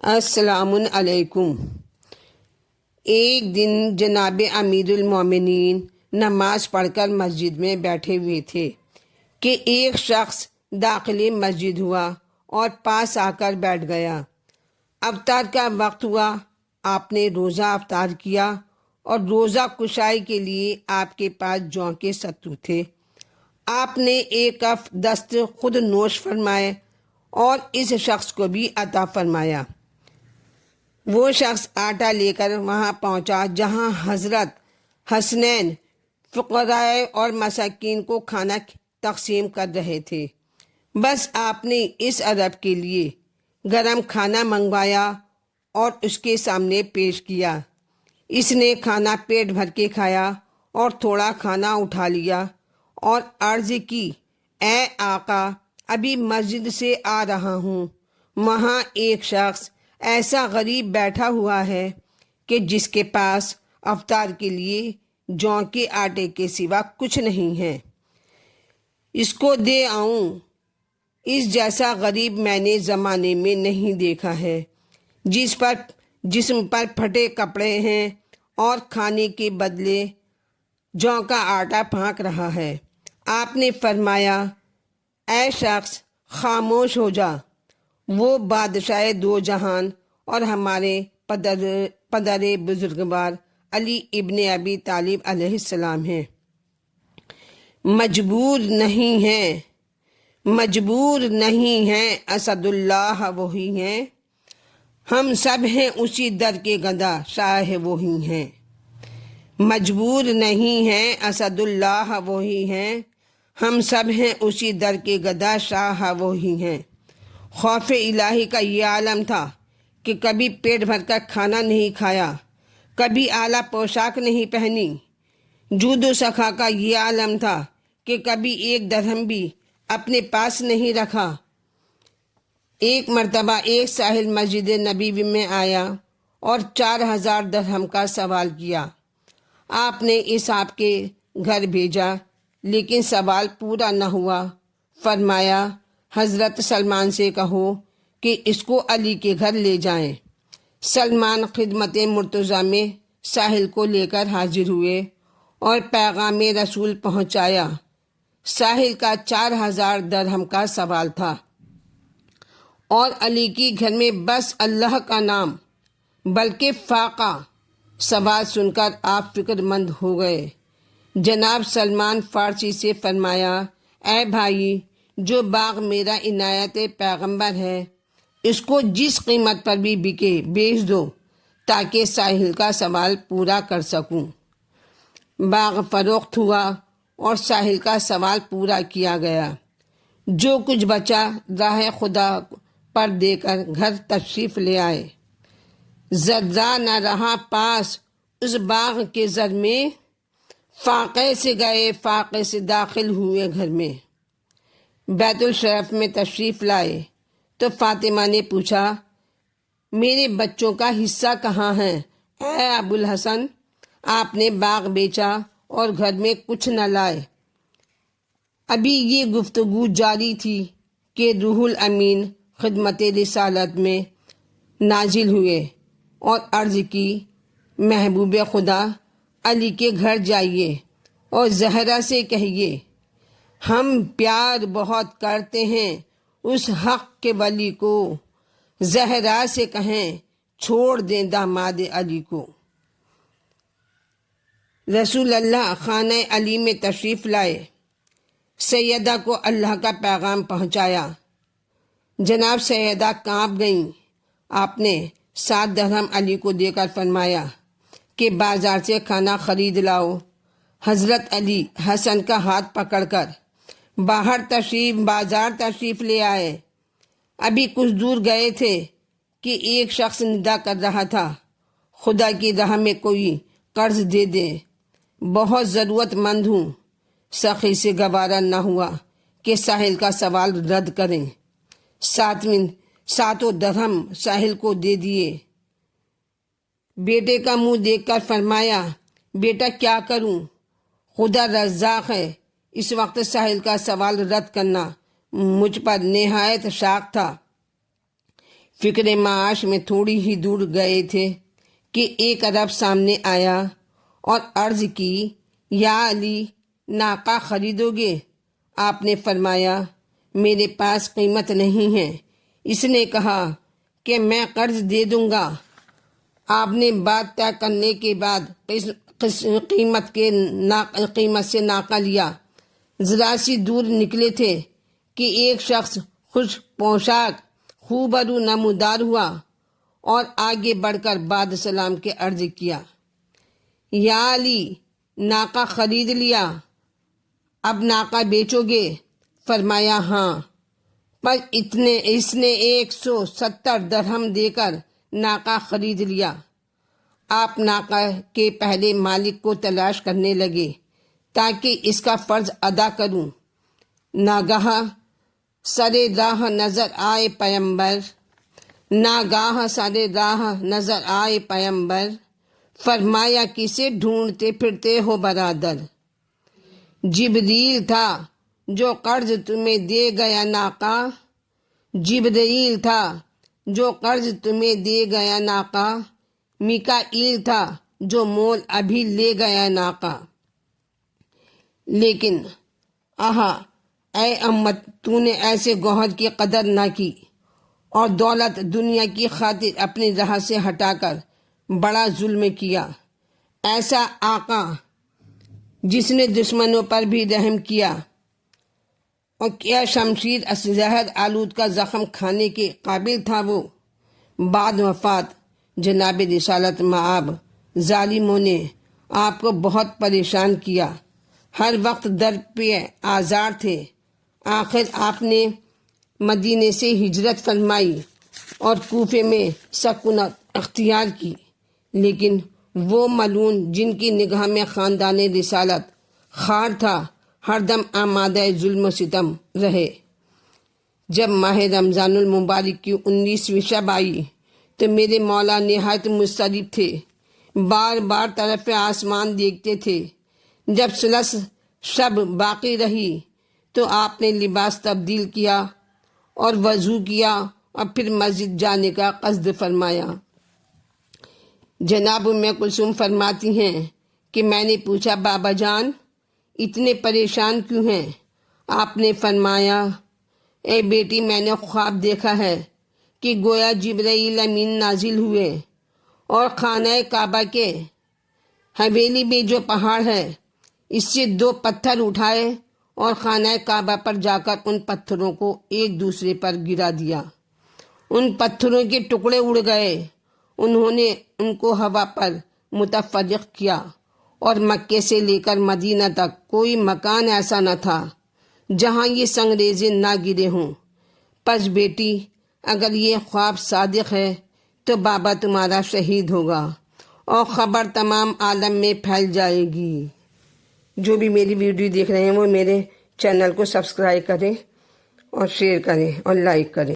السلام علیکم۔ ایک دن جناب امیر المومنین نماز پڑھ کر مسجد میں بیٹھے ہوئے تھے کہ ایک شخص داخل مسجد ہوا اور پاس آ کر بیٹھ گیا۔ افطار کا وقت ہوا، آپ نے روزہ افطار کیا اور روزہ کشائی کے لیے آپ کے پاس جوں کے ستو تھے۔ آپ نے ایک کف دست خود نوش فرمائے اور اس شخص کو بھی عطا فرمایا۔ وہ شخص آٹا لے کر وہاں پہنچا جہاں حضرت حسنین فقراء اور مساکین کو کھانا تقسیم کر رہے تھے۔ بس آپ نے اس عرب کے لیے گرم کھانا منگوایا اور اس کے سامنے پیش کیا۔ اس نے کھانا پیٹ بھر کے کھایا اور تھوڑا کھانا اٹھا لیا اور عرض کی، اے آقا، ابھی مسجد سے آ رہا ہوں، وہاں ایک شخص ایسا غریب بیٹھا ہوا ہے کہ جس کے پاس افطار کے لیے جوں کے آٹے کے سوا کچھ نہیں ہے، اس کو دے آؤں۔ اس جیسا غریب میں نے زمانے میں نہیں دیکھا ہے، جسم پر پھٹے کپڑے ہیں اور کھانے کے بدلے جوں کا آٹا پھانک رہا ہے۔ آپ نے فرمایا، اے شخص، خاموش ہو جا، وہ بادشاہ دو جہان اور ہمارے پدر بزرگوار علی ابن ابی طالب علیہ السلام ہیں۔ مجبور نہیں ہیں، اسد اللہ وہی ہیں، ہم سب ہیں اسی در کے گدا، شاہ وہی ہیں۔ مجبور نہیں ہیں، اسد اللہ وہی ہیں، ہم سب ہیں اسی در کے گدا، شاہ وہی ہیں۔ خوف الہی کا یہ عالم تھا کہ کبھی پیٹ بھر کر کھانا نہیں کھایا، کبھی اعلیٰ پوشاک نہیں پہنی۔ جود و سخا کا یہ عالم تھا کہ کبھی ایک درہم بھی اپنے پاس نہیں رکھا۔ ایک مرتبہ ایک ساحل مسجد نبوی میں آیا اور 4000 درہم کا سوال کیا۔ آپ نے اس آپ کے گھر بھیجا، لیکن سوال پورا نہ ہوا۔ فرمایا، حضرت سلمان سے کہو کہ اس کو علی کے گھر لے جائیں۔ سلمان خدمت مرتضیٰ میں ساحل کو لے کر حاضر ہوئے اور پیغام رسول پہنچایا۔ ساحل کا 4000 درہم کا سوال تھا اور علی کے گھر میں بس اللہ کا نام بلکہ فاقہ۔ سوال سن کر آپ فکر مند ہو گئے۔ جناب سلمان فارسی سے فرمایا، اے بھائی، جو باغ میرا عنایت پیغمبر ہے، اس کو جس قیمت پر بھی بکے بیچ دو تاکہ ساحل کا سوال پورا کر سکوں۔ باغ فروخت ہوا اور ساحل کا سوال پورا کیا گیا۔ جو کچھ بچا راہ خدا پر دے کر گھر تشریف لے آئے۔ ذرہ نہ رہا پاس اس باغ کے زر میں، فاقے سے گئے فاقے سے داخل ہوئے گھر میں۔ بیت الشرف میں تشریف لائے تو فاطمہ نے پوچھا، میرے بچوں کا حصہ کہاں ہے؟ اے ابو الحسن، آپ نے باغ بیچا اور گھر میں کچھ نہ لائے۔ ابھی یہ گفتگو جاری تھی کہ روح الامین خدمت رسالت میں نازل ہوئے اور عرض کی، محبوب خدا، علی کے گھر جائیے اور زہرا سے کہیے، ہم پیار بہت کرتے ہیں اس حق کے ولی کو، زہرا سے کہیں چھوڑ دیں داماد علی کو۔ رسول اللہ خانہ علی میں تشریف لائے، سیدہ کو اللہ کا پیغام پہنچایا۔ جناب سیدہ کانپ گئیں۔ آپ نے 7 درہم علی کو دے کر فرمایا کہ بازار سے کھانا خرید لاؤ۔ حضرت علی حسن کا ہاتھ پکڑ کر بازار تشریف لے آئے۔ ابھی کچھ دور گئے تھے کہ ایک شخص ندا کر رہا تھا، خدا کی راہ میں کوئی قرض دے دے، بہت ضرورت مند ہوں۔ سخی سے گوارا نہ ہوا کہ ساحل کا سوال رد کریں۔ 7 درہم ساحل کو دے دیے۔ بیٹے کا منہ دیکھ کر فرمایا، بیٹا کیا کروں، خدا رزاق ہے، اس وقت ساحل کا سوال رد کرنا مجھ پر نہایت شاق تھا۔ فکر معاش میں تھوڑی ہی دور گئے تھے کہ ایک عرب سامنے آیا اور عرض کی، یا علی، ناقہ خریدو گے؟ آپ نے فرمایا، میرے پاس قیمت نہیں ہے۔ اس نے کہا کہ میں قرض دے دوں گا۔ آپ نے بات طے کرنے کے بعد قیمت سے ناقہ لیا۔ ذرا سی دور نکلے تھے کہ ایک شخص خوش پوشاک، خوبرو نمودار ہوا اور آگے بڑھ کر بعد سلام کے عرض کیا، یا علی، ناقہ خرید لیا، اب ناقہ بیچو گے؟ فرمایا، ہاں۔ پر اس نے 170 درہم دے کر ناقہ خرید لیا۔ آپ ناقہ کے پہلے مالک کو تلاش کرنے لگے تاکہ اس کا فرض ادا کروں۔ ناگاہ سر راہ نظر آئے پیمبر، فرمایا، کسے ڈھونڈتے پھرتے ہو برادر؟ جبریل تھا جو قرض تمہیں دے گیا ناقہ، جبرائیل تھا جو قرض تمہیں دے گیا ناقہ، میکائیل تھا جو مول ابھی لے گیا ناقہ۔ لیکن اے امت، تو نے ایسے گوہر کی قدر نہ کی اور دولت دنیا کی خاطر اپنی راہ سے ہٹا کر بڑا ظلم کیا۔ ایسا آقا جس نے دشمنوں پر بھی رحم کیا، اور کیا شمشیر زہر آلود کا زخم کھانے کے قابل تھا وہ؟ بعد وفات جناب رسالت مآب ظالموں نے آپ کو بہت پریشان کیا، ہر وقت در پہ آزار تھے۔ آخر آپ نے مدینے سے ہجرت فرمائی اور کوفے میں سکونت اختیار کی، لیکن وہ ملعون جن کی نگاہ میں خاندان رسالت خار تھا، ہر دم آمادہ ظلم و ستم رہے۔ جب ماہ رمضان المبارک کی 19ویں شب آئی تو میرے مولا نہایت مضطرب تھے، بار بار طرف آسمان دیکھتے تھے۔ جب ثلث شب باقی رہی تو آپ نے لباس تبدیل کیا اور وضو کیا اور پھر مسجد جانے کا قصد فرمایا۔ جناب ام کلثوم فرماتی ہیں کہ میں نے پوچھا، بابا جان اتنے پریشان کیوں ہیں؟ آپ نے فرمایا، اے بیٹی، میں نے خواب دیکھا ہے کہ گویا جبرائیل امین نازل ہوئے اور خانہ کعبہ کے حویلی میں جو پہاڑ ہے اس سے 2 پتھر اٹھائے اور خانہ کعبہ پر جا کر ان پتھروں کو ایک دوسرے پر گرا دیا۔ ان پتھروں کے ٹکڑے اڑ گئے۔ انہوں نے ان کو ہوا پر متفرق کیا اور مکے سے لے کر مدینہ تک کوئی مکان ایسا نہ تھا جہاں یہ سنگریزے نہ گرے ہوں۔ پس بیٹی، اگر یہ خواب صادق ہے تو بابا تمہارا شہید ہوگا اور خبر تمام عالم میں پھیل جائے گی۔ جو بھی میری ویڈیو دیکھ رہے ہیں وہ میرے چینل کو سبسکرائب کریں اور شیئر کریں اور لائک کریں۔